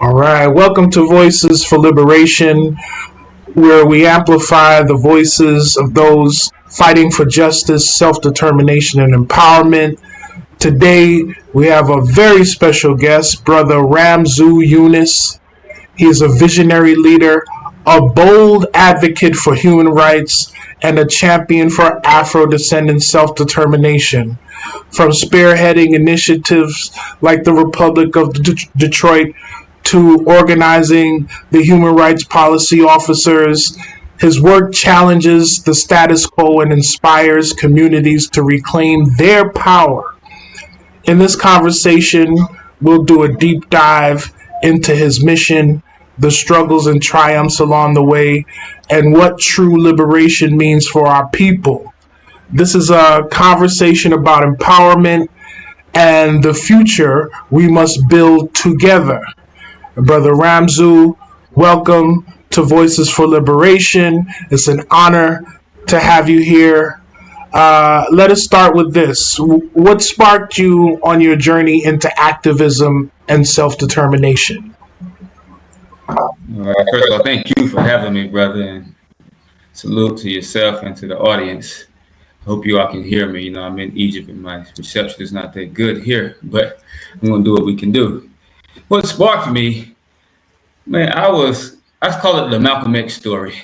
All right, welcome to Voices for Liberation, where we amplify the voices of those fighting for justice, self determination, and empowerment. Today, we have a very special guest, Brother Ramzu Yunus. He is a visionary leader, a bold advocate for human rights, and a champion for Afrodescendant self determination. From spearheading initiatives like the Republic of Detroit to organizing the human rights policy officers, his work challenges the status quo and inspires communities to reclaim their power. In this conversation, we'll do a deep dive into his mission, the struggles and triumphs along the way, and what true liberation means for our people. This is a conversation about empowerment and the future we must build together. Brother Ramzu, welcome to Voices for Liberation. It's an honor to have you here. Let us start with this. What sparked you on your journey into activism and self-determination? All right, first of all, thank you for having me, brother, and salute to yourself and to the audience. Hope you all can hear me. You know, I'm in Egypt and my reception is not that good here, but I'm going to do what we can do. What sparked me, man, I call it the Malcolm X story,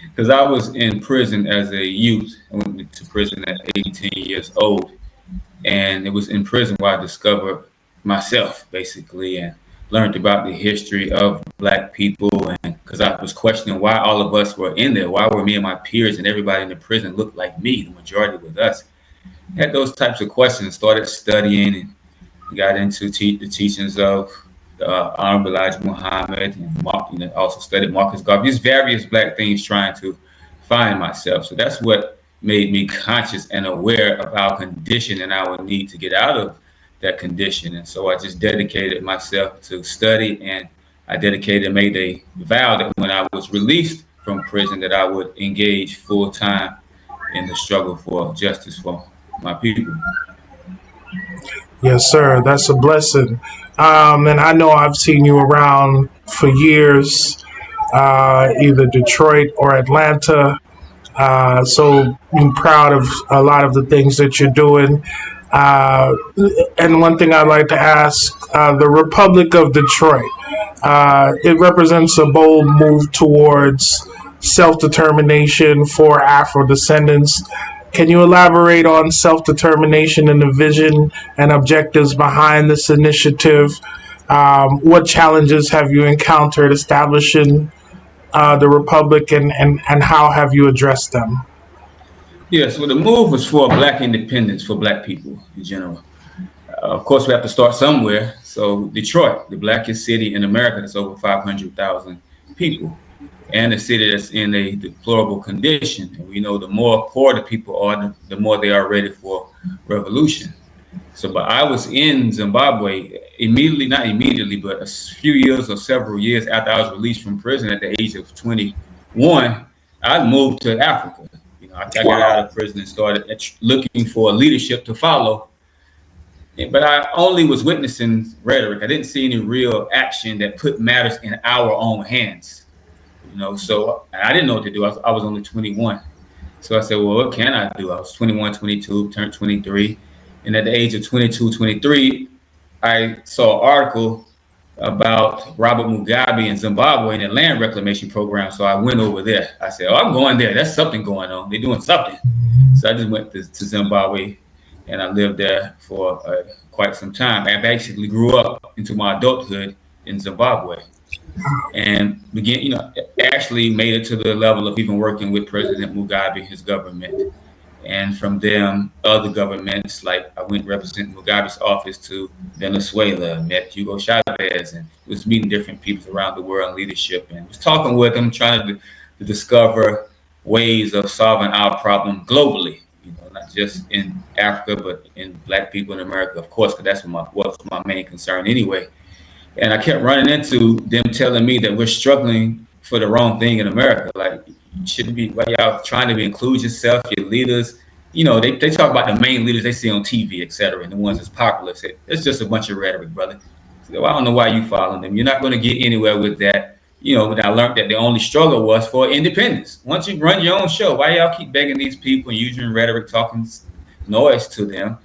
because I was in prison as a youth. I went to prison at 18 years old, and it was in prison where I discovered myself, basically, and learned about the history of Black people, and because I was questioning why all of us were in there, why were me and my peers and everybody in the prison looked like me, the majority was us. I had those types of questions, started studying, and got into the teachings of Honorable Elijah Muhammad, and also studied Marcus Garvey, these various Black things, trying to find myself. So that's what made me conscious and aware of our condition and our need to get out of that condition. And so I just dedicated myself to study, and I made a vow that when I was released from prison that I would engage full time in the struggle for justice for my people. Yes, sir. That's a blessing. And I know I've seen you around for years, either Detroit or Atlanta. So I'm proud of a lot of the things that you're doing. And one thing I'd like to ask, the Republic of Detroit, it represents a bold move towards self-determination for Afro-descendants. Can you elaborate on self-determination and the vision and objectives behind this initiative? What challenges have you encountered establishing the Republic, and how have you addressed them? Yes, well, the move was for Black independence, for Black people in general. Of course, we have to start somewhere. So Detroit, the blackest city in America, that's over 500,000 people, and a city that's in a deplorable condition. And we know the more poor the people are, the more they are ready for revolution. So, but I was in Zimbabwe not immediately, but a few years or several years after I was released from prison at the age of 21, I moved to Africa. I got out of prison and started looking for leadership to follow. But I only was witnessing rhetoric. I didn't see any real action that put matters in our own hands. So I didn't know what to do. I was only 21. So I said, well, what can I do? I was 21, 22, turned 23. And at the age of 22, 23, I saw an article about Robert Mugabe in Zimbabwe and the land reclamation program. So I went over there. I said, I'm going there. There's something going on. They're doing something. So I just went to Zimbabwe, and I lived there for quite some time. I basically grew up into my adulthood in Zimbabwe, and actually made it to the level of even working with President Mugabe, his government. And from them, other governments, like I went representing Mugabe's office to Venezuela, met Hugo Chavez, and was meeting different people around the world in leadership, and was talking with them, trying to discover ways of solving our problem globally, not just in Africa, but in Black people in America, of course, because that's what's my main concern anyway. And I kept running into them telling me that we're struggling for the wrong thing in America. Like, you shouldn't be, y'all trying to include yourself, your leaders, they talk about the main leaders they see on TV, et cetera, and the ones that's popular. It's just a bunch of rhetoric, brother. So I don't know why you following them. You're not going to get anywhere with that. I learned that the only struggle was for independence. Once you run your own show, why y'all keep begging these people and using rhetoric, talking noise to them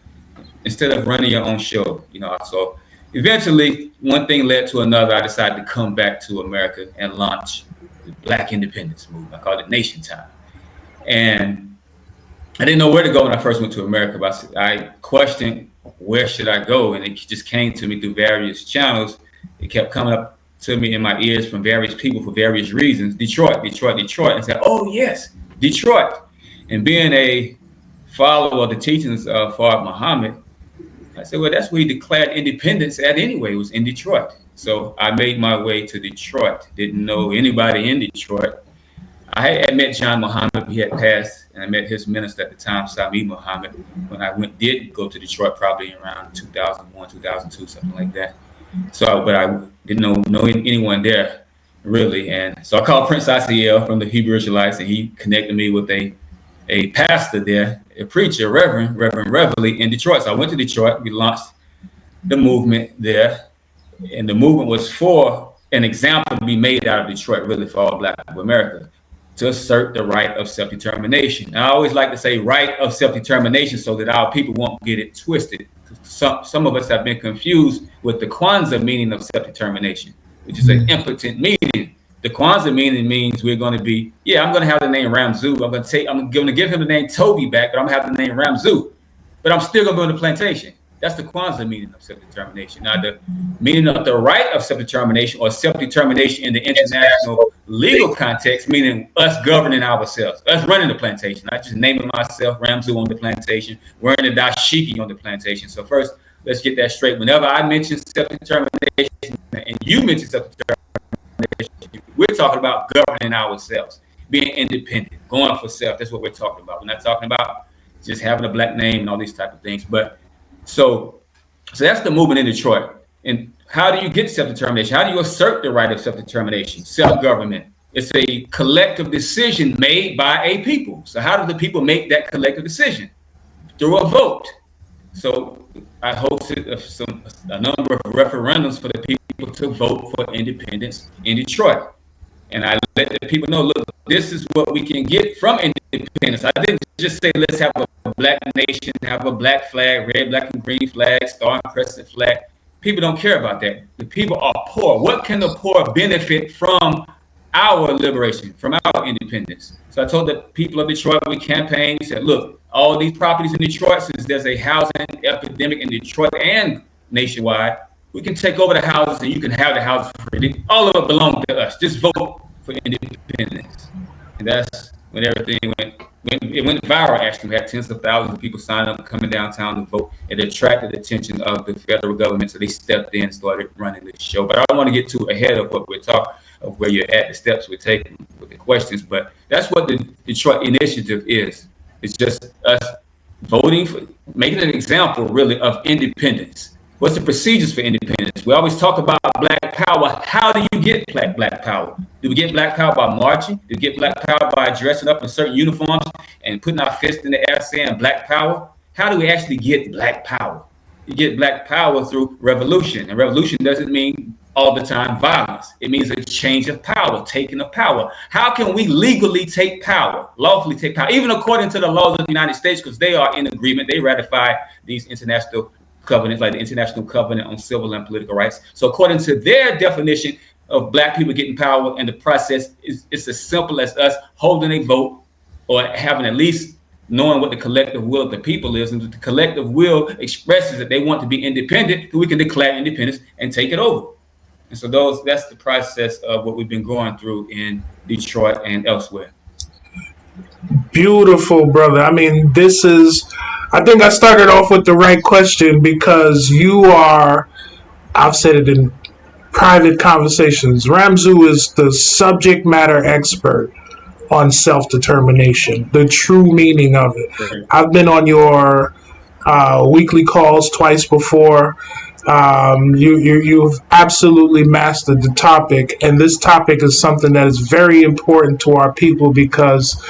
instead of running your own show? So eventually, one thing led to another. I decided to come back to America and launch the Black Independence Movement. I called it Nation Time. And I didn't know where to go when I first went to America, but I questioned where should I go, and it just came to me through various channels. It kept coming up to me in my ears from various people for various reasons. Detroit, Detroit, Detroit. And I said, oh yes, Detroit. And being a follower of the teachings of Fard Muhammad, I said, well, that's where he declared independence at anyway, was in Detroit. So I made my way to Detroit. Didn't know anybody in Detroit. I had met John Muhammad. He had passed, and I met his minister at the time, Sami Muhammad, when I did go to Detroit, probably around 2001, 2002, something like that. But I didn't know anyone there, really. And so I called Prince Asiel from the Hebrew Israelites, and he connected me with a pastor there, a preacher, Reverend Reveille in Detroit. So I went to Detroit. We launched the movement there, and the movement was for an example to be made out of Detroit, really, for all Black America, to assert the right of self-determination. And I always like to say right of self-determination so that our people won't get it twisted. Some of us have been confused with the Kwanzaa meaning of self-determination, which is an impotent meaning. The Kwanzaa meaning means we're going to be, I'm going to have the name Ramzu. I'm going to give him the name Toby back, but I'm going to have the name Ramzu. But I'm still going to be on the plantation. That's the Kwanzaa meaning of self-determination. Now, the meaning of the right of self-determination, or self-determination in the international legal context, meaning us governing ourselves, us running the plantation. I just naming myself Ramzu on the plantation, wearing the dashiki on the plantation. So first, let's get that straight. Whenever I mention self-determination and you mention self-determination, we're talking about governing ourselves, being independent, going for self. That's what we're talking about. We're not talking about just having a Black name and all these type of things. But so that's the movement in Detroit. And how do you get self-determination? How do you assert the right of self-determination, self-government? It's a collective decision made by a people. So how do the people make that collective decision? Through a vote. So I hosted a number of referendums for the people to vote for independence in Detroit. And I let the people know, look, this is what we can get from independence. I didn't just say, let's have a Black nation, have a Black flag, red, black, and green flag, star and crescent flag. People don't care about that. The people are poor. What can the poor benefit from our liberation, from our independence? So I told the people of Detroit, we campaigned, we said, look, all these properties in Detroit, since there's a housing epidemic in Detroit and nationwide, we can take over the houses and you can have the houses for free. All of it belongs to us. Just vote for independence. And that's when everything went viral. Actually, we had tens of thousands of people signing up, coming downtown to vote. It attracted the attention of the federal government, so they stepped in and started running this show. But I don't want to get too ahead of what we're talking, of where you're at, the steps we're taking with the questions. But that's what the Detroit Initiative is. It's just us voting for, making an example, really, of independence. What's the procedures for independence? We always talk about Black power. How do you get Black power? Do we get Black power by marching? Do we get Black power by dressing up in certain uniforms and putting our fist in the air saying Black power? How do we actually get Black power? You get Black power through revolution. And revolution doesn't mean all the time violence. It means a change of power, taking of power. How can we legally take power, lawfully take power, even according to the laws of the United States, because they are in agreement. They ratify these international covenants, like the International Covenant on Civil and Political Rights. So according to their definition of Black people getting power, and the process it's as simple as us holding a vote, or having at least knowing what the collective will of the people is, and the collective will expresses that they want to be independent, so we can declare independence and take it over. And so that's the process of what we've been going through in Detroit and elsewhere. Beautiful, brother. I mean, I think I started off with the right question, because I've said it in private conversations, Ramzu is the subject matter expert on self-determination, the true meaning of it. Mm-hmm. I've been on your weekly calls twice before. You've absolutely mastered the topic, and this topic is something that is very important to our people, because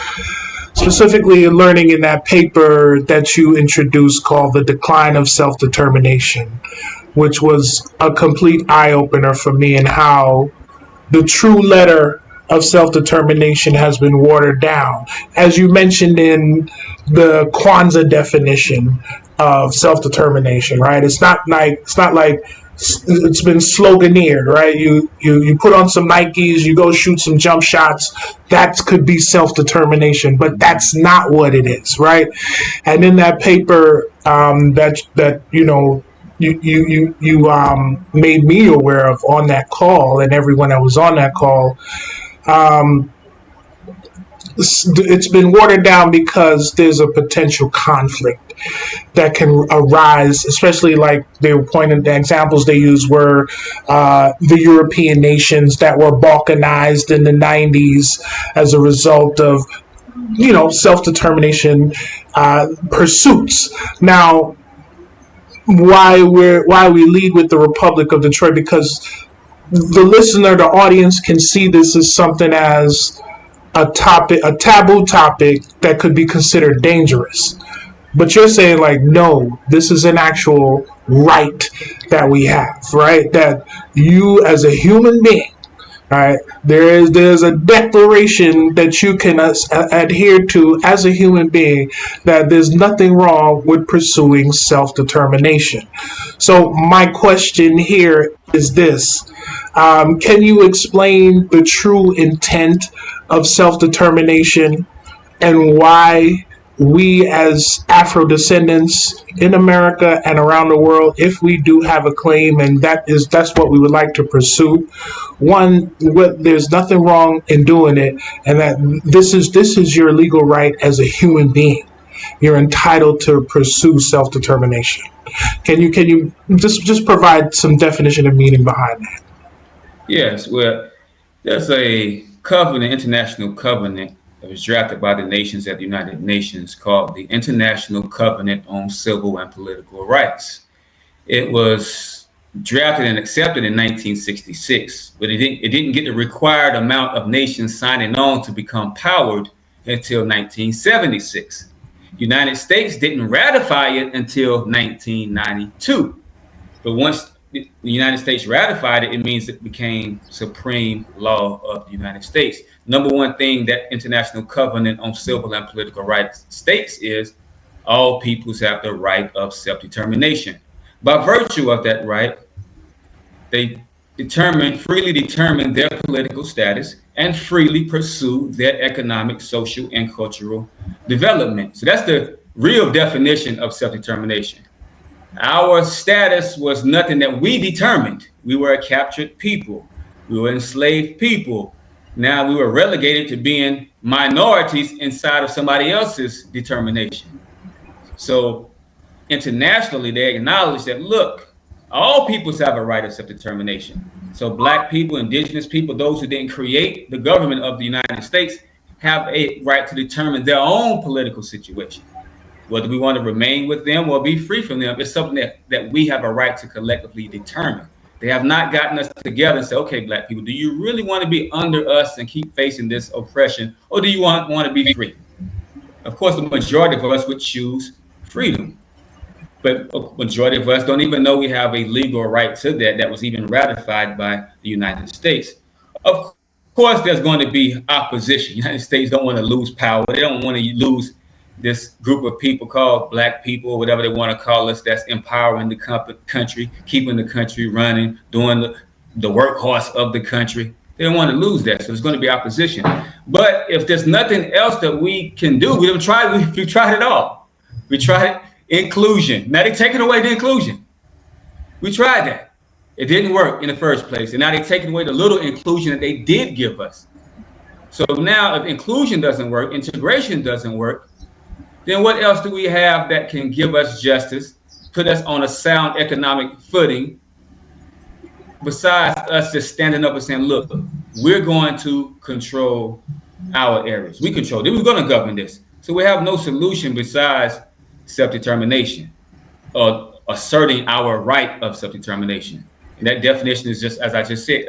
specifically learning in that paper that you introduced called The Decline of Self-Determination, which was a complete eye-opener for me, and how the true letter of self-determination has been watered down. As you mentioned in the Kwanzaa definition of self-determination, right? It's not like it's been sloganeered, right? You put on some Nikes, you go shoot some jump shots. That could be self-determination, but that's not what it is, right? And in that paper, that you made me aware of on that call, and everyone that was on that call, um, it's been watered down because there's a potential conflict that can arise, especially like they were pointing, the examples they used were the European nations that were balkanized in the 90s as a result of self-determination pursuits. Now, why we lead with the Republic of Detroit, because the listener, the audience can see this as something as a topic, a taboo topic that could be considered dangerous. But you're saying like, no, this is an actual right that we have, right? That you as a human being, right? There's a declaration that you can adhere to as a human being, that there's nothing wrong with pursuing self-determination. So my question here is this: can you explain the true intent of self-determination, and why we as Afro-descendants in America and around the world, if we do have a claim, and that's what we would like to pursue, one, there's nothing wrong in doing it, and that this is your legal right as a human being. You're entitled to pursue self-determination. Can you just provide some definition and meaning behind that? Yes, well, there's a covenant, international covenant, that was drafted by the nations at the United Nations called the International Covenant on Civil and Political Rights. It was drafted and accepted in 1966, but it didn't get the required amount of nations signing on to become powered until 1976. The United States didn't ratify it until 1992. But once the United States ratified it, it means it became supreme law of the United States. Number one thing that International Covenant on Civil and Political Rights states is all peoples have the right of self-determination. By virtue of that right, they freely determine their political status and freely pursue their economic, social, and cultural development. So that's the real definition of self-determination. Our status was nothing that we determined. We were a captured people. We were enslaved people. Now we were relegated to being minorities inside of somebody else's determination. So internationally, they acknowledge that, look, all peoples have a right of self-determination. So Black people, indigenous people, those who didn't create the government of the United States, have a right to determine their own political situation. Whether we want to remain with them or be free from them, it's something that we have a right to collectively determine. They have not gotten us together and said, okay, Black people, do you really want to be under us and keep facing this oppression, or do you want to be free? Of course, the majority of us would choose freedom. But a majority of us don't even know we have a legal right to that was even ratified by the United States. Of course, there's going to be opposition. The United States don't want to lose power. They don't want to lose this group of people called Black people, or whatever they want to call us, that's empowering the country, keeping the country running, doing the workhorse of the country. They don't want to lose that, so there's going to be opposition. But if there's nothing else that we can do, we've tried it all. We tried inclusion. Now they're taking away the inclusion. We tried that. It didn't work in the first place, and now they're taking away the little inclusion that they did give us. So now if inclusion doesn't work, integration doesn't work, then what else do we have that can give us justice, put us on a sound economic footing, besides us just standing up and saying, look, we're going to control our areas. We control it. We're going to govern this. So we have no solution besides self-determination, or asserting our right of self-determination. And that definition is just, as I just said,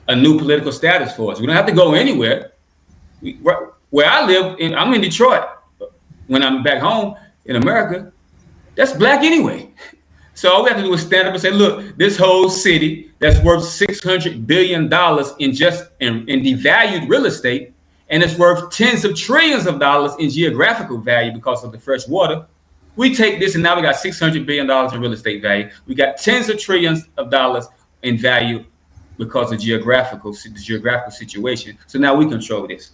a new political status for us. We don't have to go anywhere. where I live, I'm in Detroit. When I'm back home in America, that's black anyway. So all we have to do is stand up and say, look, this whole city that's worth $600 billion in devalued real estate, and it's worth tens of trillions of dollars in geographical value because of the fresh water. We take this and now we got $600 billion in real estate value. We got tens of trillions of dollars in value because of the geographical situation. So now we control this.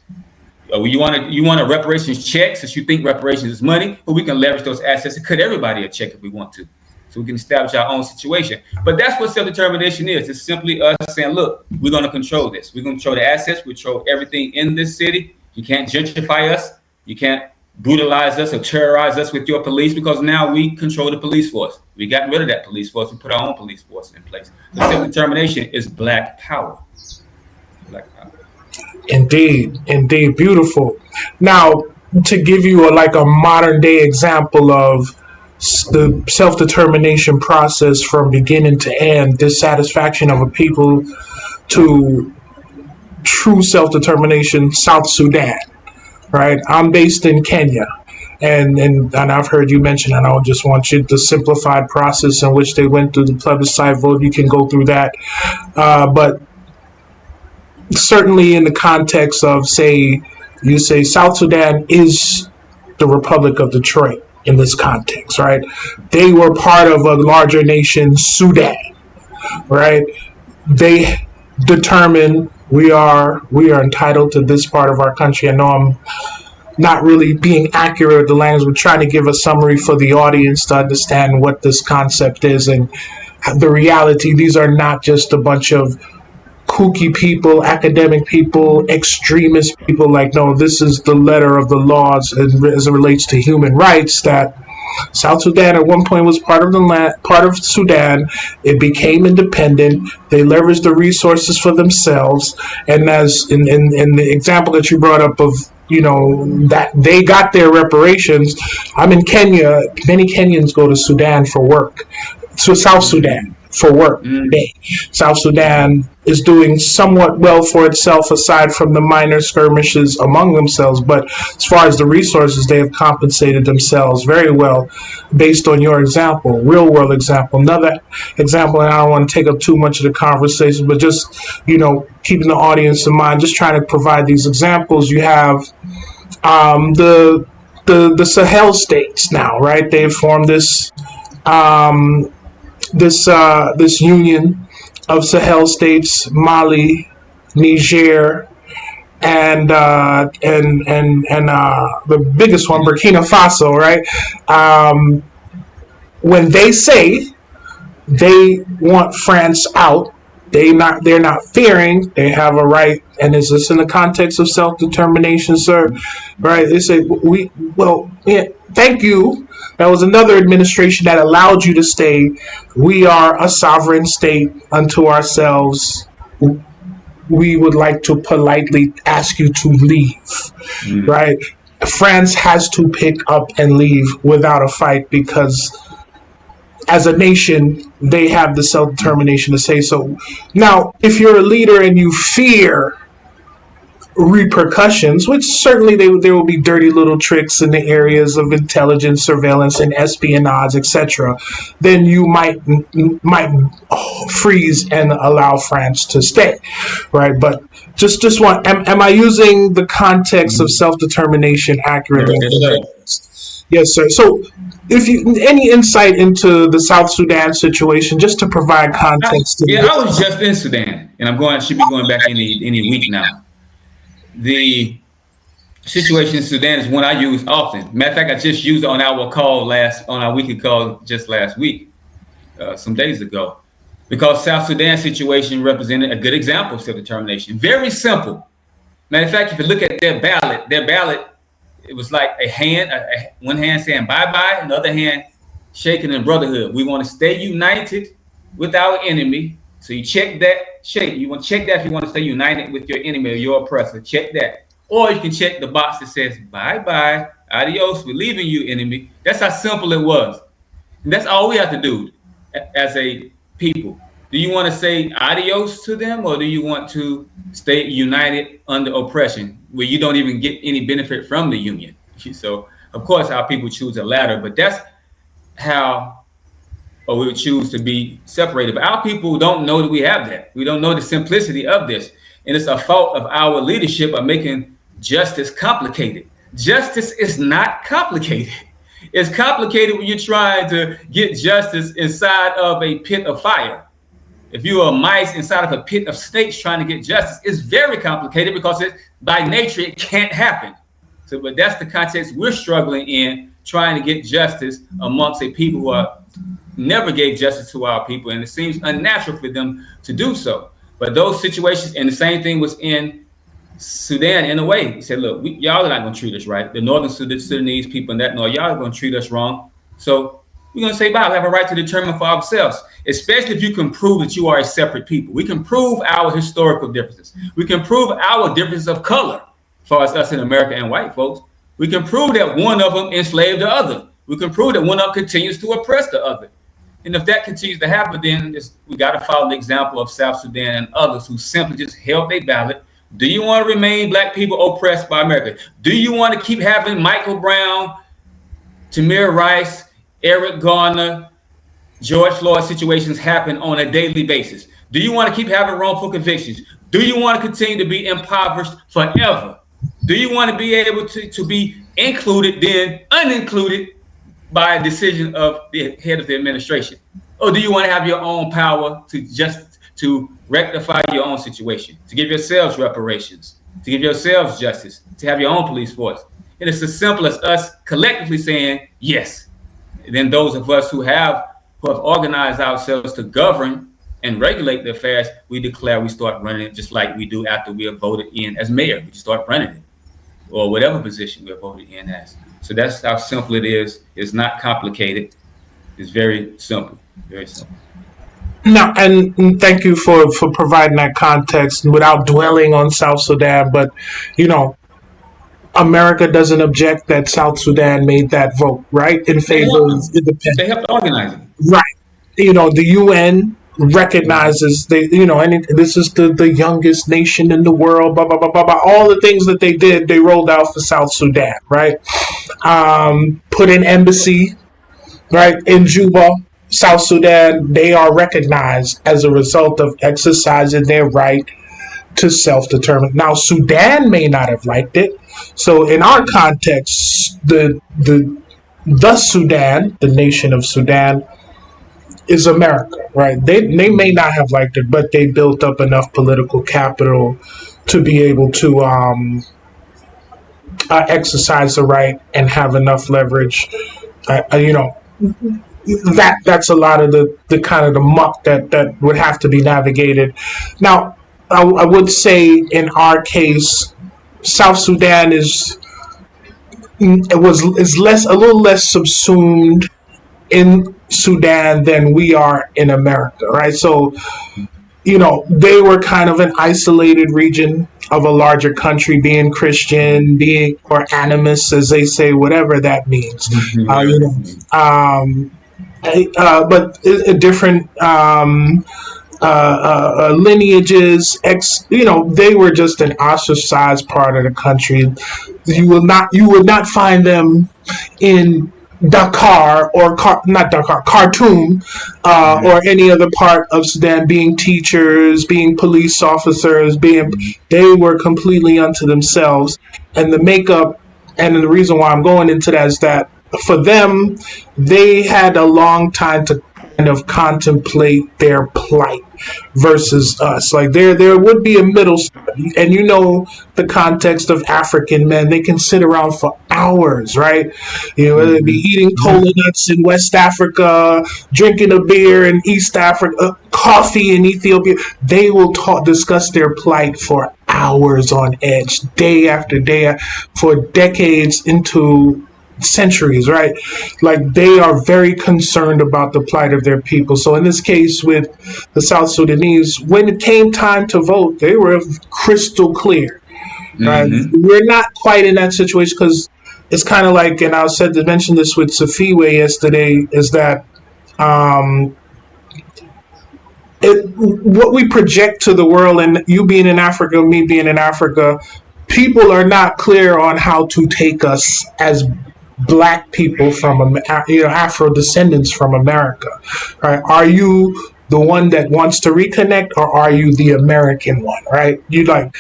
You want a reparations check since you think reparations is money, but we can leverage those assets and cut everybody a check if we want to. So we can establish our own situation. But that's what self-determination is. It's simply us saying, look, we're going to control this. We're going to control the assets. We control everything in this city. You can't gentrify us. You can't brutalize us or terrorize us with your police, because now we control the police force. We got rid of that police force. We put our own police force in place. So self-determination is black power. Black power. Indeed, indeed, beautiful. Now, to give you a modern day example of the self-determination process from beginning to end, dissatisfaction of a people to true self-determination, South Sudan, right? I'm based in Kenya. And I've heard you mention, and I just want you the simplified process in which they went through the plebiscite vote. You can go through that. But certainly in the context of, you say South Sudan is the Republic of Detroit in this context, right? They were part of a larger nation, Sudan, right? They determine we are entitled to this part of our country. I know I'm not really being accurate with the language. We're trying to give a summary for the audience to understand what this concept is and the reality. These are not just a bunch of kooky people, academic people, extremist people. No, this is the letter of the laws as it relates to human rights, that South Sudan at one point was part of Sudan. It became independent. They leveraged the resources for themselves. And as in the example that you brought up of, that they got their reparations. I'm in Kenya. Many Kenyans go to Sudan for work. To South Sudan for work. South Sudan is doing somewhat well for itself aside from the minor skirmishes among themselves, but as far as the resources, they have compensated themselves very well based on your example, real world example. Another example, and I don't want to take up too much of the conversation, but just keeping the audience in mind, just trying to provide these examples. You have the Sahel states now, right? They've formed this this union of Sahel states, Mali, Niger, and the biggest one, Burkina Faso, right? When they say they want France out, they're not fearing. They have a right, and is this in the context of self-determination, sir? Right? They say thank you. That was another administration that allowed you to stay. We are a sovereign state unto ourselves. We would like to politely ask you to leave, right? France has to pick up and leave without a fight because as a nation, they have the self-determination to say so. Now, if you're a leader and you fear repercussions, which certainly there will be dirty little tricks in the areas of intelligence, surveillance, and espionage, etc., then you might freeze and allow France to stay, right? But just want, am I using the context of self-determination accurately? Yes, sir. So, if you any insight into the South Sudan situation, just to provide context. I was just in Sudan, and should be going back any week now. The situation in Sudan is one I use often. Matter of fact, I just used it on our weekly call just last week, some days ago, because South Sudan situation represented a good example of self-determination. Very simple. Matter of fact, if you look at their ballot, it was like one hand saying bye-bye, another hand shaking in brotherhood. We want to stay united with our enemy. So you check that shape. You want to check that if you want to stay united with your enemy or your oppressor. Check that. Or you can check the box that says bye-bye, adios, we're leaving you, enemy. That's how simple it was. And that's all we have to do as a people. Do you want to say adios to them, or do you want to stay united under oppression, where you don't even get any benefit from the union? So, of course, our people choose the latter, but that's how, or we would choose to be separated. But our people don't know that we have that. We don't know the simplicity of this. And it's a fault of our leadership of making justice complicated. Justice is not complicated. It's complicated when you're trying to get justice inside of a pit of fire. If you are mice inside of a pit of snakes trying to get justice, it's very complicated because by nature, it can't happen. So, but that's the context we're struggling in, trying to get justice amongst a people who never gave justice to our people, and it seems unnatural for them to do so. But those situations, and the same thing was in Sudan in a way. He said, look, y'all are not going to treat us right. The northern Sudanese people in that north, y'all are going to treat us wrong. So we're going to say, bye, we have a right to determine for ourselves, especially if you can prove that you are a separate people. We can prove our historical differences. We can prove our differences of color, as far as us in America and white folks. We can prove that one of them enslaved the other. We can prove that one of them continues to oppress the other. And if that continues to happen, then we got to follow the example of South Sudan and others who simply just held their ballot. Do you want to remain black people oppressed by America? Do you want to keep having Michael Brown, Tamir Rice, Eric Garner, George Floyd situations happen on a daily basis? Do you want to keep having wrongful convictions? Do you want to continue to be impoverished forever? Do you want to be able to be included, then unincluded by a decision of the head of the administration? Or do you want to have your own power to rectify your own situation, to give yourselves reparations, to give yourselves justice, to have your own police force? And it's as simple as us collectively saying yes. And then those of us who have organized ourselves to govern and regulate the affairs, we declare we start running it just like we do after we are voted in as mayor. We start running it, or whatever position we are voted in as. So that's how simple it is. It's not complicated. It's very simple. Very simple. No, and thank you for providing that context without dwelling on South Sudan. But, America doesn't object that South Sudan made that vote, right, in favor of independence. They helped organize it. Right. The UN recognizes and this is the youngest nation in the world, blah, blah, blah, blah, blah. All the things that they did, they rolled out for South Sudan, right? Put an embassy, right, in Juba, South Sudan. They are recognized as a result of exercising their right to self-determine. Now, Sudan may not have liked it. So in our context, the Sudan, the nation of Sudan, is America, right? They may not have liked it, but they built up enough political capital to be able to exercise the right and have enough leverage. That's a lot of the kind of the muck that would have to be navigated. Now, I would say in our case, South Sudan is a little less subsumed in Sudan than we are in America, right? So, they were kind of an isolated region of a larger country, being Christian, or animist, as they say, whatever that means. But different lineages. They were just an ostracized part of the country. You would not find them in Dakar or not Dakar, Khartoum, or any other part of Sudan, being teachers, being police officers, they were completely unto themselves. And the makeup, and the reason why I'm going into that is that for them, they had a long time to kind of contemplate their plight versus us. Like there would be a middle, and the context of African men, they can sit around for hours, right? Whether it be eating cola nuts in West Africa, drinking a beer in East Africa, coffee in Ethiopia. They will discuss their plight for hours on edge, day after day, for decades into centuries, right? Like they are very concerned about the plight of their people. So in this case with the South Sudanese, when it came time to vote, they were crystal clear. Right? We're not quite in that situation because it's kind of like, and I mentioned this with Safiwe yesterday, is that what we project to the world, and you being in Africa, me being in Africa, people are not clear on how to take us as black people from Afro descendants from America. Right? Are you the one that wants to reconnect, or are you the American one? Right? You like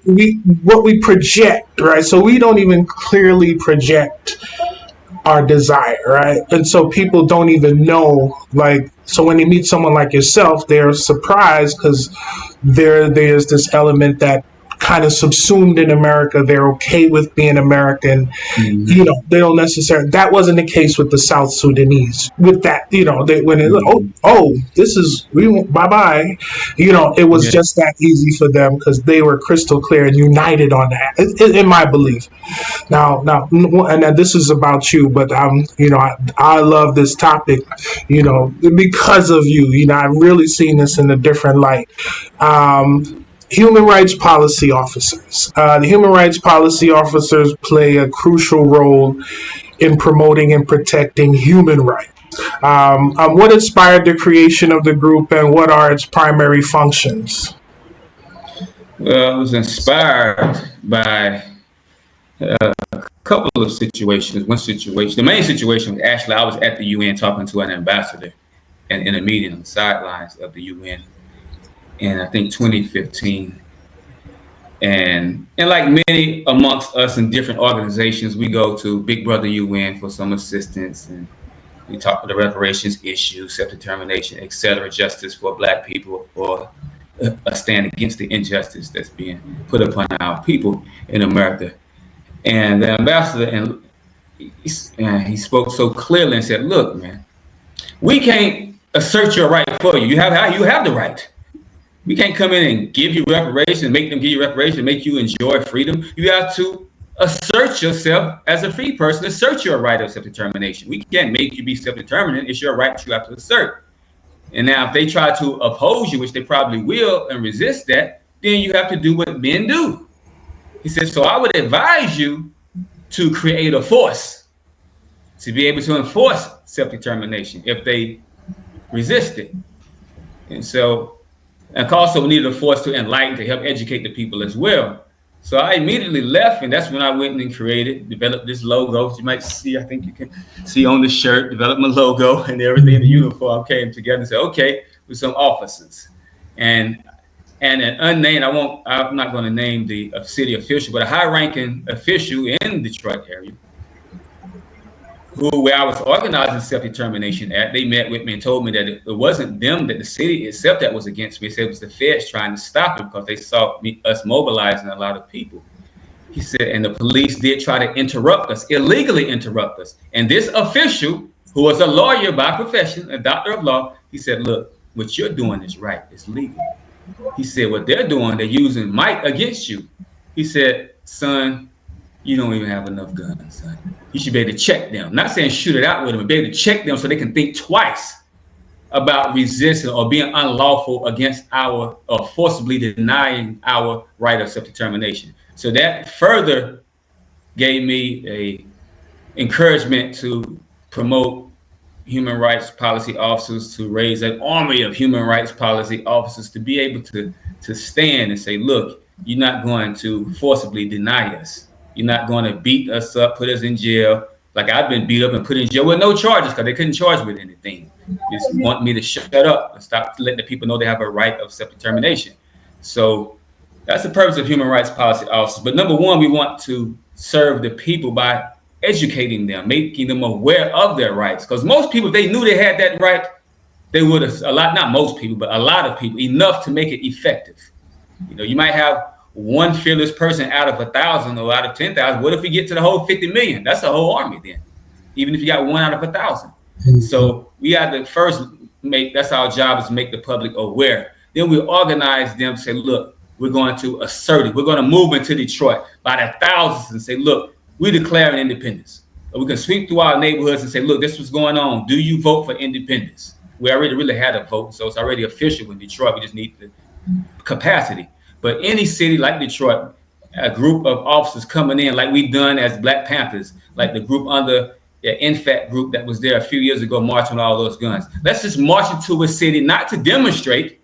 we what we project, right? So we don't even clearly project our desire, right? And so people don't even know, like, so when they meet someone like yourself, they're surprised because there's this element that kind of subsumed in America. They're okay with being American. They don't necessarily. That wasn't the case with the South Sudanese. With that, when it this is we bye bye. It was just that easy for them because they were crystal clear and united on that. In my belief. Now, and this is about you, but I love this topic, because of you. I've really seen this in a different light. Human rights policy officers. The human rights policy officers play a crucial role in promoting and protecting human rights. What inspired the creation of the group, and what are its primary functions? Well, I was inspired by a couple of situations. One situation, the main situation was actually I was at the UN talking to an ambassador and in a meeting on the sidelines of the UN in, I think, 2015. And like many amongst us in different organizations, we go to Big Brother UN for some assistance, and we talk about the reparations issue, self-determination, etc., justice for Black people, or a stand against the injustice that's being put upon our people in America. And the ambassador, and he spoke so clearly and said, "Look, man, we can't assert your right for you. You have the right. We can't come in and give you reparations, make them give you reparations, make you enjoy freedom. You have to assert yourself as a free person, assert your right of self-determination. We can't make you be self-determinant. It's your right that you have to assert. And now if they try to oppose you, which they probably will, and resist that, then you have to do what men do." He said, "So I would advise you to create a force to be able to enforce self-determination if they resist it." And also we needed a force to enlighten, to help educate the people as well. So I immediately left, and that's when I went and developed this logo. You might see, I think you can see on the shirt, developed my logo and everything. The uniform came together and said, okay, with some officers. And an unnamed, I'm not going to name the city official, but a high-ranking official in Detroit area, where I was organizing self-determination at, they met with me and told me that it wasn't them, that the city itself that was against me. They said it was the feds trying to stop it because they saw us mobilizing a lot of people. He said, and the police did try to interrupt us, illegally interrupt us. And this official, who was a lawyer by profession, a doctor of law, he said, "Look, what you're doing is right. It's legal." He said, "What they're doing, they're using might against you." He said, "Son, you don't even have enough guns, son. You should be able to check them. Not saying shoot it out with them, but be able to check them so they can think twice about resisting or being unlawful against or forcibly denying our right of self-determination." So that further gave me a encouragement to promote human rights policy officers, to raise an army of human rights policy officers to be able to stand and say, "Look, you're not going to forcibly deny us. You're not going to beat us up, put us in jail." Like I've been beat up and put in jail with no charges because they couldn't charge me with anything. They just want me to shut up and stop letting the people know they have a right of self-determination. So that's the purpose of human rights policy officers. But number one, we want to serve the people by educating them, making them aware of their rights. Because most people, if they knew they had that right, they would have, not most people, but a lot of people, enough to make it effective. You might have one fearless person out of 1,000 or out of 10,000. What if we get to the whole 50 million? That's a whole army then, even if you got one out of 1,000. So we have to first that's our job, is to make the public aware. Then we organize them to say, "Look, we're going to assert it. We're going to move into Detroit by the thousands and say, look, we're declaring independence." Or we can sweep through our neighborhoods and say, "Look, this is what's going on. Do you vote for independence?" We already really had a vote, so it's already official in Detroit. We just need the capacity. But any city like Detroit, a group of officers coming in, like we've done as Black Panthers, like the group under NFAT group that was there a few years ago marching all those guns. Let's just march into a city, not to demonstrate,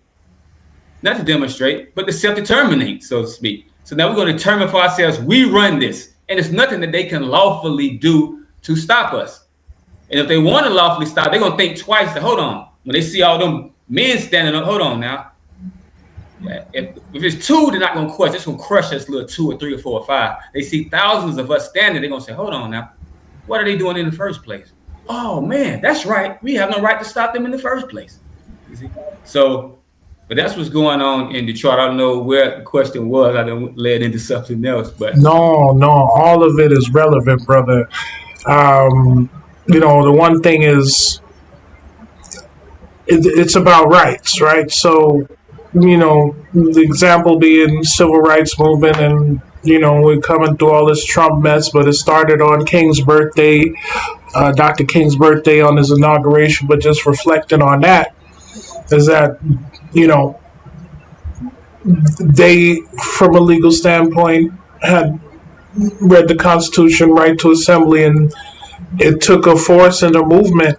but to self-determinate, so to speak. So now we're going to determine for ourselves, we run this. And it's nothing that they can lawfully do to stop us. And if they want to lawfully stop, they're going to think twice to hold on. When they see all them men standing up, hold on now. If it's two, they're not going to question. It's going to crush us little 2 or 3 or 4 or 5. They see thousands of us standing. They're going to say, hold on now. What are they doing in the first place? Oh, man, that's right. We have no right to stop them in the first place. You see? So, but that's what's going on in Detroit. I don't know where the question was. I done led into something else. But No, all of it is relevant, brother. The one thing is, it's about rights, right? So, the example being civil rights movement, and we're coming through all this Trump mess, but it started on King's birthday, Dr. King's birthday, on his inauguration. But just reflecting on that, is that they, from a legal standpoint, had read the Constitution, right to assembly, and it took a force and a movement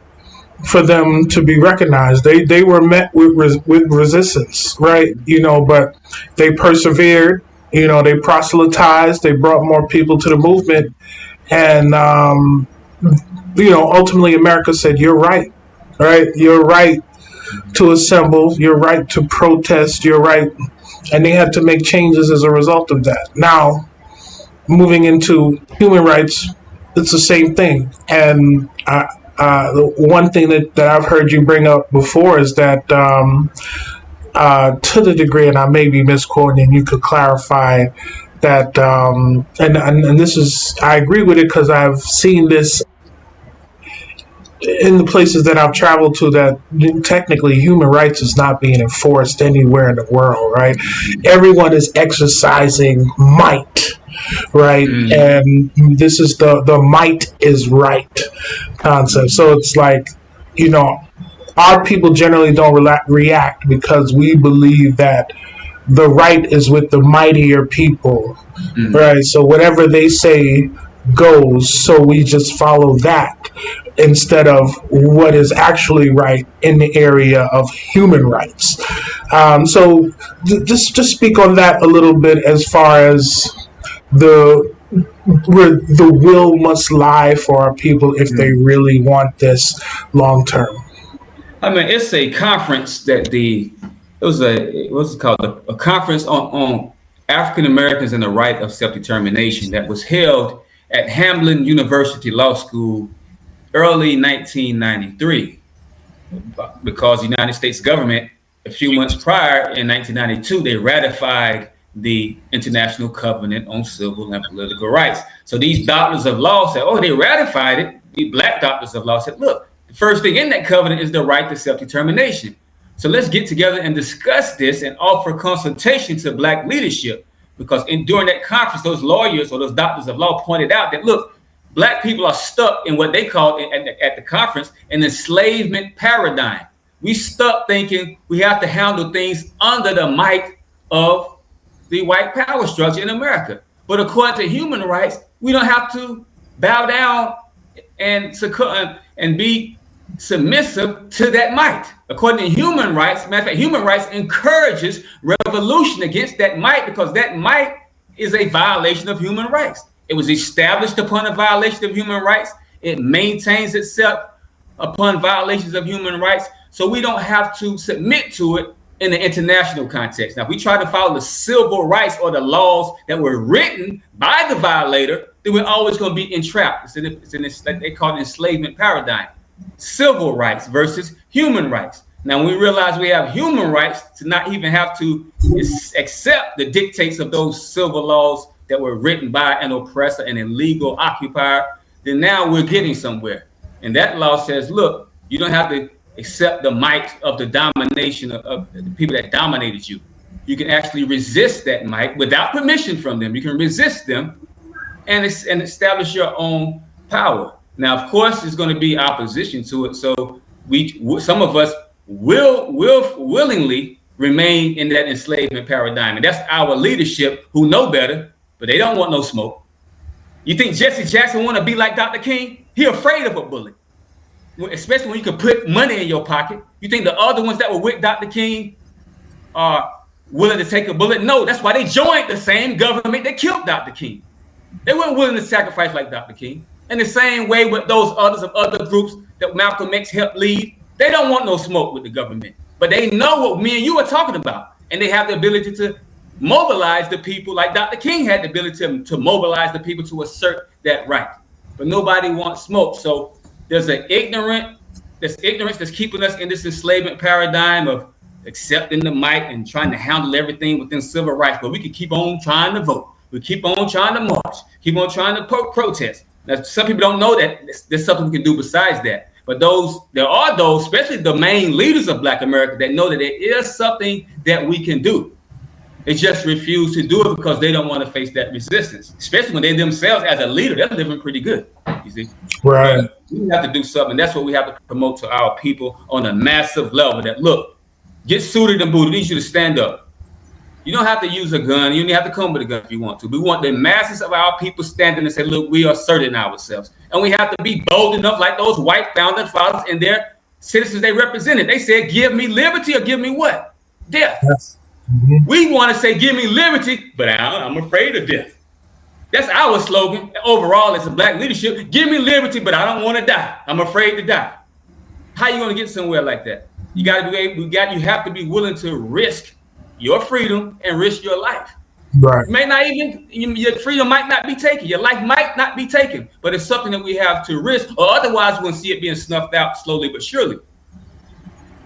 for them to be recognized. They were met with resistance, right? But they persevered. They proselytized. They brought more people to the movement, and ultimately America said, "You're right, right? You're right to assemble. You're right to protest. You're right," and they had to make changes as a result of that. Now, moving into human rights, it's the same thing, and the one thing that I've heard you bring up before is that, to the degree, and I may be misquoting, and you could clarify that, and this is, I agree with it because I've seen this in the places that I've traveled to, that technically human rights is not being enforced anywhere in the world, right? Everyone is exercising might, right? And this is the might is right concept. So it's like, our people generally don't react because we believe that the right is with the mightier people, right? So whatever they say goes, so we just follow that instead of what is actually right in the area of human rights. So just speak on that a little bit, as far as where the will must lie for our people if they really want this long term. I mean, it's a conference that what's it called? A conference on African Americans and the right of self-determination that was held at Hamlin University Law School early 1993, because the United States government, a few months prior in 1992, they ratified the International Covenant on Civil and Political Rights. So these doctors of law said, oh, they ratified it. The black doctors of law said, look, the first thing in that covenant is the right to self-determination. So let's get together and discuss this and offer consultation to black leadership. Because during that conference, those lawyers or those doctors of law pointed out that, look, black people are stuck in what they called at the conference an enslavement paradigm. We stuck thinking we have to handle things under the might of the white power structure in America. But according to human rights, we don't have to bow down and succumb and be submissive to that might. According to human rights, matter of fact, human rights encourages revolution against that might, because that might is a violation of human rights. It was established upon a violation of human rights. It maintains itself upon violations of human rights. So we don't have to submit to it in the international context. Now, if we try to follow the civil rights or the laws that were written by the violator, then we're always going to be entrapped. It's in this, they call it enslavement paradigm. Civil rights versus human rights. Now, when we realize we have human rights to not even have to accept the dictates of those civil laws that were written by an oppressor and illegal occupier, then now we're getting somewhere. And that law says, look, you don't have to accept the might of the domination of the people that dominated you. You can actually resist that might without permission from them. You can resist them and establish your own power. Now, of course, there's going to be opposition to it. So some of us will willingly remain in that enslavement paradigm. And that's our leadership who know better, but they don't want no smoke. You think Jesse Jackson want to be like Dr. King? He afraid of a bullet, especially when you can put money in your pocket. You think the other ones that were with Dr. King are willing to take a bullet? No, that's why they joined the same government that killed Dr. King. They weren't willing to sacrifice like Dr. King. In the same way with those others of other groups that Malcolm X helped lead, they don't want no smoke with the government. But they know what me and you are talking about. And they have the ability to mobilize the people like Dr. King had the ability to mobilize the people to assert that right. But nobody wants smoke. So there's ignorance that's keeping us in this enslavement paradigm of accepting the mic and trying to handle everything within civil rights. But we can keep on trying to vote. We keep on trying to march, keep on trying to protest. Now, some people don't know that there's something we can do besides that. But there are those, especially the main leaders of Black America, that know that there is something that we can do. They just refuse to do it because they don't want to face that resistance, especially when they themselves, as a leader, they're living pretty good, you see? Right. But we have to do something. That's what we have to promote to our people on a massive level, that, look, get suited and booted. We need you to stand up. You don't have to use a gun. You don't have to come with a gun if you want to. We want the masses of our people standing and say, look, we are asserting ourselves. And we have to be bold enough, like those white founding fathers and their citizens they represented. They said, give me liberty or give me what? Death. Yes. Mm-hmm. We want to say, give me liberty, but I'm afraid of death. That's our slogan overall as a Black leadership. Give me liberty, but I don't want to die. I'm afraid to die. How are you going to get somewhere like that? You have to be willing to risk your freedom and risk your life. Right. Your freedom might not be taken. Your life might not be taken, but it's something that we have to risk, or otherwise we'll see it being snuffed out slowly but surely.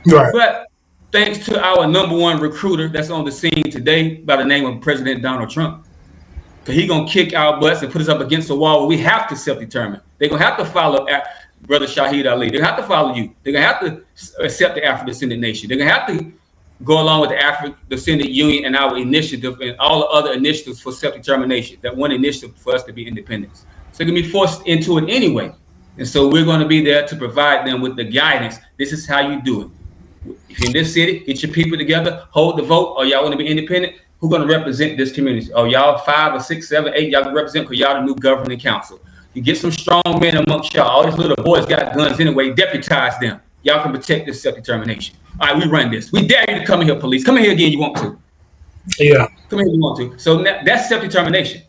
Right. But thanks to our number one recruiter that's on the scene today by the name of President Donald Trump, because he's going to kick our butts and put us up against the wall where we have to self-determine. They're going to have to follow Brother Shahid Ali. They're going to have to follow you. They're going to have to accept the Afrodescendant nation. They're going to have to go along with the Afrodescendant Union and our initiative and all the other initiatives for self-determination, that one initiative for us to be independent. So they're going to be forced into it anyway. And so we're going to be there to provide them with the guidance. This is how you do it. If you're in this city, get your people together, hold the vote, or y'all want to be independent, who's going to represent this community? Oh, y'all 5 or 6, 7, 8, y'all can represent because y'all the new governing council. You get some strong men amongst y'all. All these little boys got guns anyway, deputize them. Y'all can protect this self-determination. All right, we run this. We dare you to come in here, police. Come in here again, you want to. Yeah. Come in here, you want to. So that's self-determination.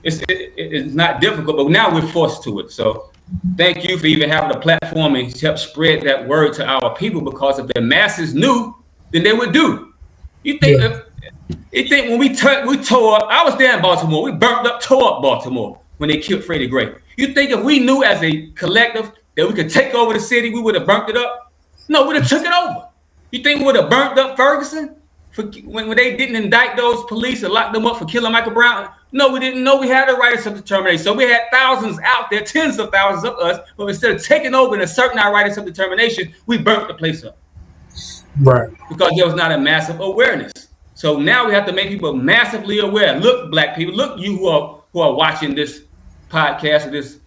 It's not difficult, but now we're forced to it. So thank you for even having a platform and help spread that word to our people, because if the masses knew, then they would do. You think when we tore up, I was there in Baltimore. We burnt up, tore up Baltimore when they killed Freddie Gray. You think if we knew as a collective that we could take over the city, we would have burnt it up? No, we would have took it over. You think we would have burnt up Ferguson when they didn't indict those police and lock them up for killing Michael Brown? No, we didn't know we had a right of self-determination. So we had thousands out there, tens of thousands of us, but instead of taking over and asserting our right of self-determination, we burnt the place up. Right. Because there was not a massive awareness. So now we have to make people massively aware. Look, Black people, look, you who are watching this podcast or this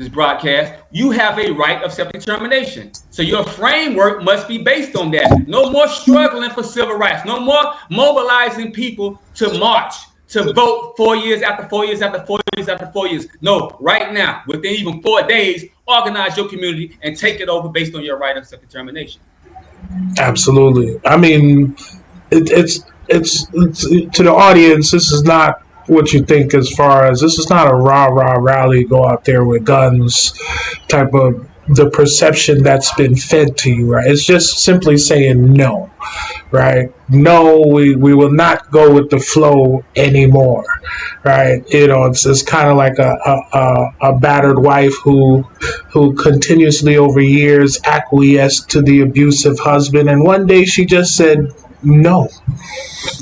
broadcast, you have a right of self-determination. So your framework must be based on that. No more struggling for civil rights. No more mobilizing people to march, to vote 4 years after 4 years after 4 years after 4 years. No, right now, within even 4 days, organize your community and take it over based on your right of self-determination. Absolutely. I mean, it's to the audience, this is not what you think, as far as this is not a rah rally, go out there with guns type of the perception that's been fed to you, right? It's just simply saying no, right? No, we will not go with the flow anymore, right? You know, it's kind of like a battered wife who continuously over years acquiesced to the abusive husband, and one day she just said no.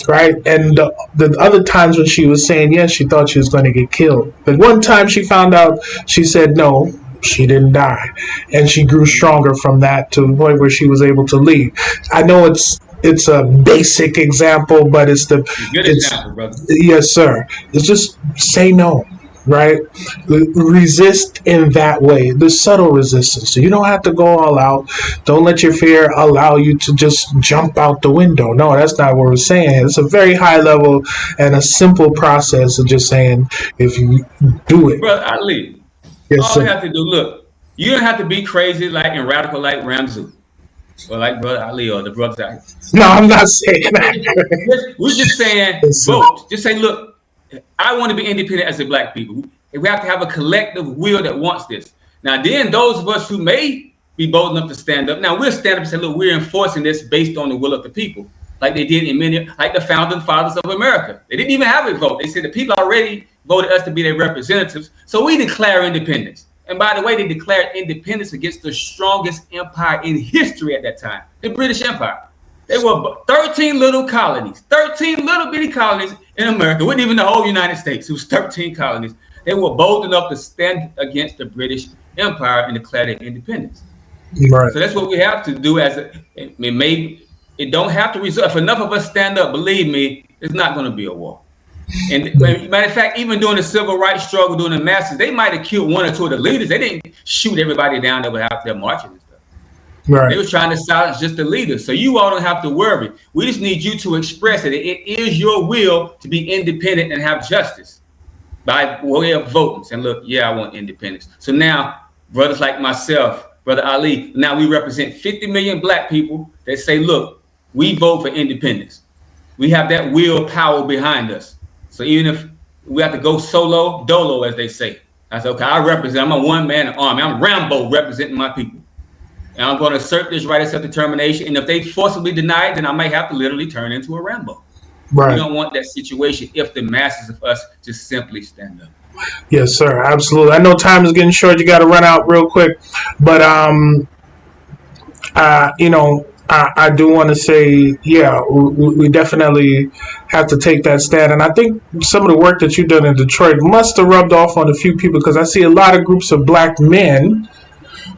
Right, and the other times when she was saying yes, she thought she was going to get killed. But one time she found out, she said no, she didn't die, and she grew stronger from that to the point where she was able to leave. I know it's a basic example, but it's example, brother. Yes, sir. It's just say no. Right? Resist in that way. The subtle resistance. So you don't have to go all out. Don't let your fear allow you to just jump out the window. No, that's not what we're saying. It's a very high level and a simple process of just saying, if you do it. Brother Ali, yes, all sir. you have to do, look, You don't have to be crazy like and radical like Ramzu or like Brother Ali or the brothers out here. No, I'm not saying that. We're just saying vote. Just say, look, I want to be independent as a black people. We have to have a collective will that wants this. Now, then those of us who may be bold enough to stand up, now we'll stand up and say, look, we're enforcing this based on the will of the people, like they did in many, like the founding fathers of America. They didn't even have a vote. They said the people already voted us to be their representatives, so we declare independence. And by the way, they declared independence against the strongest empire in history at that time, the British Empire. They were 13 little colonies, 13 little bitty colonies in America. It wasn't even the whole United States. It was 13 colonies. They were bold enough to stand against the British Empire and declare their independence. Right. So that's what we have to do. It don't have to result. If enough of us stand up, believe me, it's not going to be a war. And matter of fact, even during the civil rights struggle, during the masses, they might have killed one or two of the leaders. They didn't shoot everybody down that was out there marching and stuff. Right. They were trying to silence just the leaders. So you all don't have to worry. We just need you to express it. It is your will to be independent and have justice by way of voting. And look, yeah, I want independence. So now, brothers like myself, Brother Ali, now we represent 50 million black people that say, look, we vote for independence. We have that willpower behind us. So even if we have to go solo, dolo, as they say, I said, okay, I'm a one-man army. I'm Rambo representing my people. And I'm going to assert this right of self-determination. And if they forcibly deny it, then I might have to literally turn into a Rambo. Right. We don't want that situation if the masses of us just simply stand up. Yes, sir. Absolutely. I know time is getting short. You got to run out real quick. But, I do want to say, yeah, we definitely have to take that stand. And I think some of the work that you've done in Detroit must have rubbed off on a few people, because I see a lot of groups of black men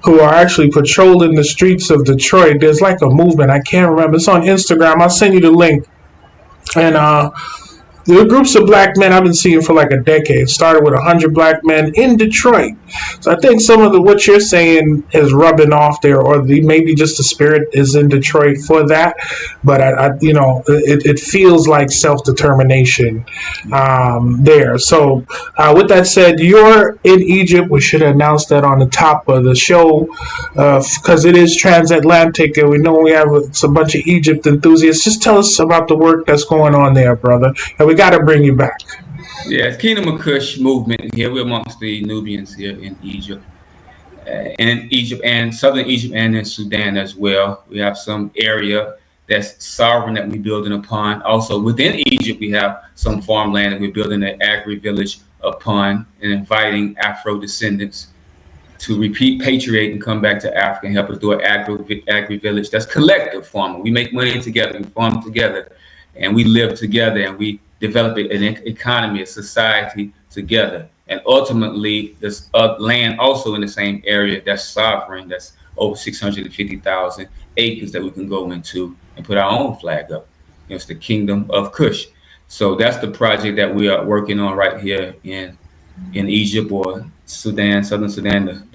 who are actually patrolling the streets of Detroit. There's like a movement. I can't remember. It's on Instagram. I'll send you the link. And the groups of black men I've been seeing for like a decade. Started with 100 black men in Detroit. So I think some of what you're saying is rubbing off there, or maybe just the spirit is in Detroit for that. But it feels like self-determination there. So with that said, you're in Egypt. We should have announced that on the top of the show, because it is TransAtlantic, and we know we have a bunch of Egypt enthusiasts. Just tell us about the work that's going on there, brother. And we got to bring you back. Yeah, it's Kingdom of Kush movement here. We're amongst the Nubians here in Egypt, and southern Egypt, and in Sudan as well. We have some area that's sovereign that we're building upon. Also within Egypt, we have some farmland that we're building an agri-village upon, and inviting Afrodescendants to repatriate and come back to Africa and help us do an agri-village that's collective farming. We make money together, we farm together, and we live together, and we develop an economy, a society together. And ultimately, there's land also in the same area that's sovereign, that's over 650,000 acres that we can go into and put our own flag up. It's the Kingdom of Kush. So that's the project that we are working on right here in Egypt, or Sudan, southern Sudan,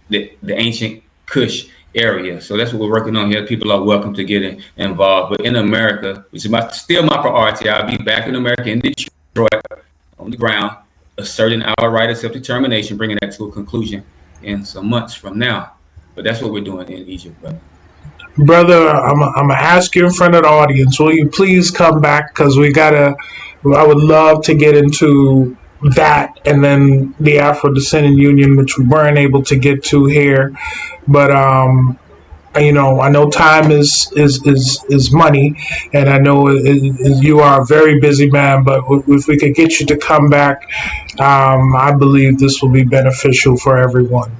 the ancient Kush area. So that's what we're working on here. People are welcome to get involved. But in America, which is still my priority, I'll be back in America, in Detroit, on the ground, asserting our right of self-determination, bringing that to a conclusion in some months from now. But that's what we're doing in Egypt, brother. Brother, I'm going to ask you in front of the audience, will you please come back? Because I would love to get into that, and then the Afrodescendant Union, which we weren't able to get to here. But I know time is money, and I know you are a very busy man. But if we could get you to come back, I believe this will be beneficial for everyone.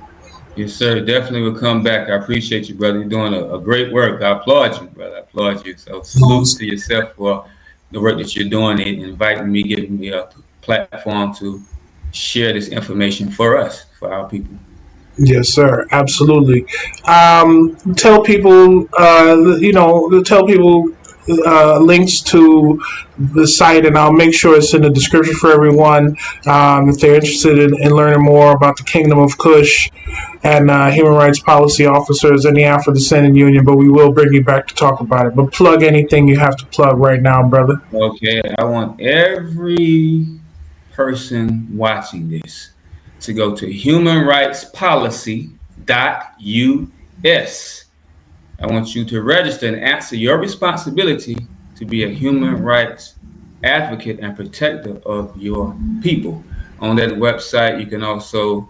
Yes, sir. Definitely will come back. I appreciate you, brother. You're doing a great work. I applaud you, brother. I applaud you. So salute to yourself for the work that you're doing and inviting me, giving me a platform to share this information for us, for our people. Yes, sir. Absolutely. Tell people, links to the site, and I'll make sure it's in the description for everyone if they're interested in learning more about the Kingdom of Kush and human rights policy officers and the Afrodescendant Union. But we will bring you back to talk about it. But plug anything you have to plug right now, brother. Okay. I want every person watching this to go to humanrightspolicy.org. I want you to register and answer your responsibility to be a human rights advocate and protector of your people. On that website, you can also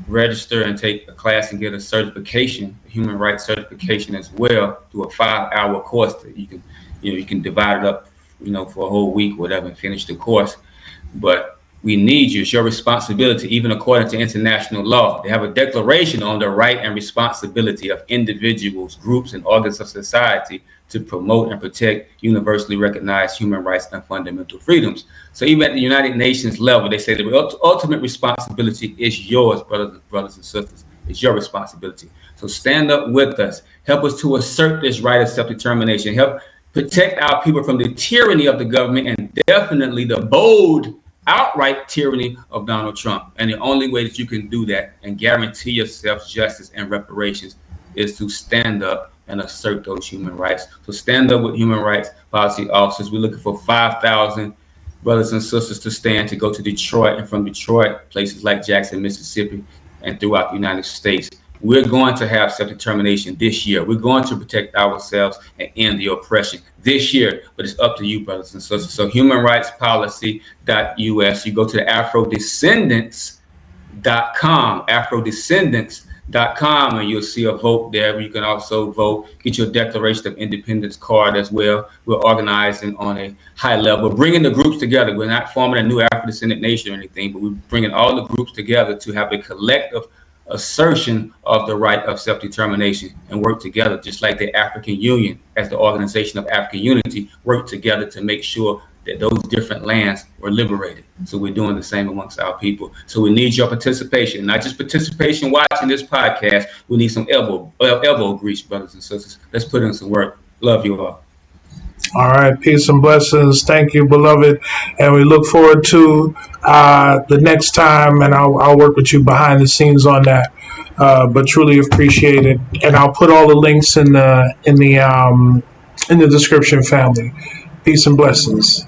register and take a class and get a certification, a human rights certification as well, through a 5-hour course that you can divide it up, for a whole week, whatever, and finish the course. But we need you. It's your responsibility, even according to international law. They have a declaration on the right and responsibility of individuals, groups, and organs of society to promote and protect universally recognized human rights and fundamental freedoms. So even at the United Nations level, they say the ultimate responsibility is yours, brothers and sisters. It's your responsibility. So stand up with us. Help us to assert this right of self-determination. Help protect our people from the tyranny of the government, and definitely the bold, outright tyranny of Donald Trump. And the only way that you can do that and guarantee yourself justice and reparations is to stand up and assert those human rights. So stand up with human rights policy officers. We're looking for 5,000 brothers and sisters to stand, to go to Detroit, and from Detroit, places like Jackson, Mississippi, and throughout the United States. We're going to have self-determination this year. We're going to protect ourselves and end the oppression this year, but it's up to you, brothers and sisters. So humanrightspolicy.us, you go to the Afrodescendants.com, and you'll see a vote there. You can also vote, get your Declaration of Independence card as well. We're organizing on a high level, bringing the groups together. We're not forming a new Afrodescendant nation or anything, but we're bringing all the groups together to have a collective assertion of the right of self-determination and work together, just like the African Union, as the Organization of African Unity, work together to make sure that those different lands were liberated. So we're doing the same amongst our people. So we need your participation, not just participation watching this podcast. We need some elbow grease, brothers and sisters. Let's put in some work. Love you all. All right, peace and blessings. Thank you, beloved, and we look forward to the next time. And I'll work with you behind the scenes on that. But truly appreciate it, and I'll put all the links in the description, family. Peace and blessings.